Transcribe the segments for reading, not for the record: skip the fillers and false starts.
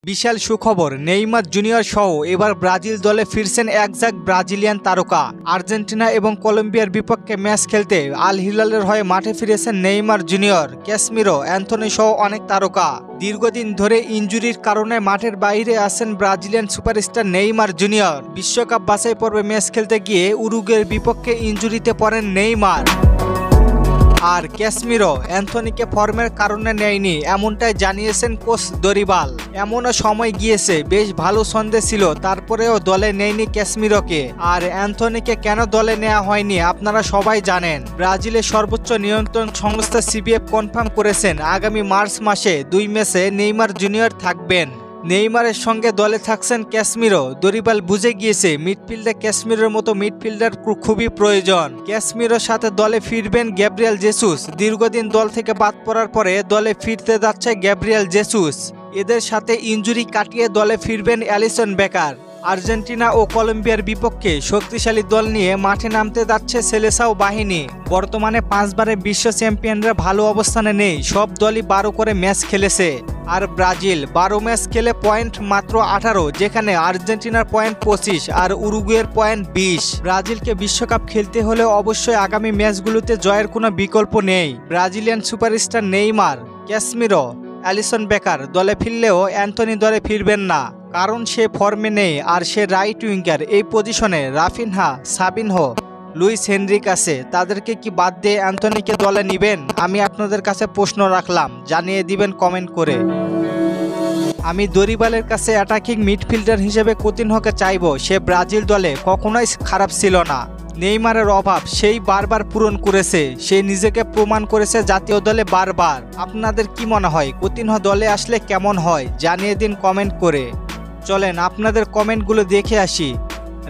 বিশাল সুখবর, Neymar junior সহ এবার ব্রাজিল দলে ফিরছেন একঝাঁক ব্রাজিলিয়ান তারকা। আর্জেন্টিনা এবং কলম্বিয়ার বিপক্ষে ম্যাচ খেলতে আল হিলালের হয়ে মাঠে ফিরেছেন নেইমার জুনিয়র, ক্যাসমিরো, অ্যান্থনি সহ অনেক তারকা। দীর্ঘদিন ধরে ইনজুরির কারণে মাঠের বাইরে আছেন ব্রাজিলিয়ান সুপারস্টার নেইমার জুনিয়র। বিশ্বকাপ বাছাই পর্বে ম্যাচ খেলতে গিয়ে উরুগুয়ের বিপক্ষে ইনজুরিতে পড়েন নেইমার। আর ক্যাসমিরো অ্যান্থনিকে ফর্মের কারণে নেয়নি, এমনটাই জানিয়েছেন কোচ দরিবাল। এমনও সময় গিয়েছে বেশ ভালো ছন্দে ছিল, তারপরেও দলে নেয়নি ক্যাসমিরোকে। আর অ্যান্থনিকে কেন দলে নেওয়া হয়নি আপনারা সবাই জানেন। ব্রাজিলের সর্বোচ্চ নিয়ন্ত্রণ সংস্থা সিবিএফ কনফার্ম করেছেন আগামী মার্চ মাসে 2 ম্যাচে নেইমার জুনিয়র থাকবেন। নেইমারের সঙ্গে দলে থাকছেন ক্যাসমিরো। দরিবাল বুঝে গিয়েছে মিডফিল্ডে ক্যাসমিরোর মতো মিডফিল্ডার খুবই প্রয়োজন। ক্যাসমিরোর সাথে দলে ফিরবেন গ্যাব্রিয়েল জেসুস। দীর্ঘদিন দল থেকে বাদ পড়ার পরে দলে ফিরতে যাচ্ছে গ্যাব্রিয়েল জেসুস। এদের সাথে ইনজুরি কাটিয়ে দলে ফিরবেন অ্যালিসন বেকার। আর্জেন্টিনা ও কলম্বিয়ার বিপক্ষে শক্তিশালী দল নিয়ে মাঠে নামতে যাচ্ছে সেলেসাও বাহিনী। বর্তমানে 5 বারের বিশ্ব চ্যাম্পিয়নরা ভালো অবস্থানে নেই, সব দলই 12 করে ম্যাচ খেলেছে। আর ব্রাজিল 12 ম্যাচ খেলে পয়েন্ট মাত্র 18, যেখানে আর্জেন্টিনার পয়েন্ট 25 আর উরুগুয়ের পয়েন্ট 20। ব্রাজিলকে বিশ্বকাপ খেলতে হলে অবশ্যই আগামী ম্যাচগুলোতে জয়ের কোনো বিকল্প নেই। Brazilian superstar Neymar, Casemiro, Alisson Becker দলে ফিরলেও অ্যান্থনি দলে ফিরবেন না, কারণ সে ফর্মে নেই। আর সে রাইট উইঙ্গার, এই পজিশনে রাফিনহা, সাবিনহো, লুইস হেনরিক আছে। তাদেরকে কি বাদ দিয়ে অ্যান্থনিকে দলে নেবেন? আমি আপনাদের কাছে প্রশ্ন রাখলাম, জানিয়ে দিবেন কমেন্ট করে। আমি দরিবালের কাছে অ্যাটাকিং মিডফিল্ডার হিসেবে কুতিনহোকে চাইব। সে ব্রাজিল দলে কখনোই খারাপ ছিল না। নেইমারের অভাব সেই বারবার পূরণ করেছে, সে নিজেকে প্রমাণ করেছে জাতীয় দলে বারবার। আপনাদের কি মনে হয় কুতিনহো দলে আসলে কেমন হয়? জানিয়ে দিন কমেন্ট করে। চলেন আপনাদের কমেন্টগুলো দেখে আসি।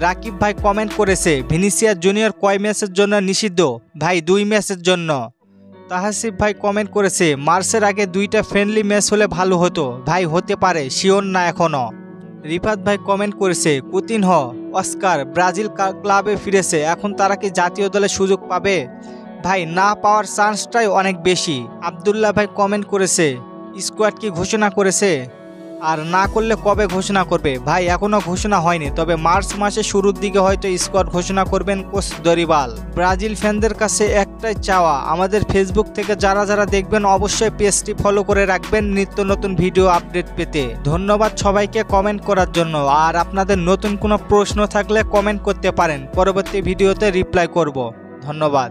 রাকিব ভাই কমেন্ট করেছে ভিনিসিয়াস জুনিয়র কয় ম্যাচের জন্য নিষিদ্ধ? ভাই 2 ম্যাচের জন্য। তাহাসিফ ভাই কমেন্ট করেছে মার্চের আগে 2টা ফ্রেন্ডলি ম্যাচ হলে ভালো হতো। ভাই হতে পারে, শিওর না এখনো। রিফাত ভাই কমেন্ট করেছে কুতিনহো, অস্কার ব্রাজিল ক্লাবে ফিরেছে, এখন তারা কি জাতীয় দলে সুযোগ পাবে? ভাই না পাওয়ার চান্সটাই অনেক বেশি। আবদুল্লাহ ভাই কমেন্ট করেছে স্কোয়াড কি ঘোষণা করেছে? আর না করলে কবে ঘোষণা করবে? ভাই এখনো ঘোষণা হয়নি, তবে মার্চ মাসের শুরুর দিকে হয়তো স্কোয়াড ঘোষণা করবেন কোচ দরিবাল। ব্রাজিল ফ্যানদের কাছে একটাই চাওয়া, আমাদের ফেসবুক থেকে যারা যারা দেখবেন অবশ্যই পেজটি ফলো করে রাখবেন নিত্য নতুন ভিডিও আপডেট পেতে। ধন্যবাদ সবাইকে কমেন্ট করার জন্য। আর আপনাদের নতুন কোনো প্রশ্ন থাকলে কমেন্ট করতে পারেন, পরবর্তী ভিডিওতে রিপ্লাই করব। ধন্যবাদ।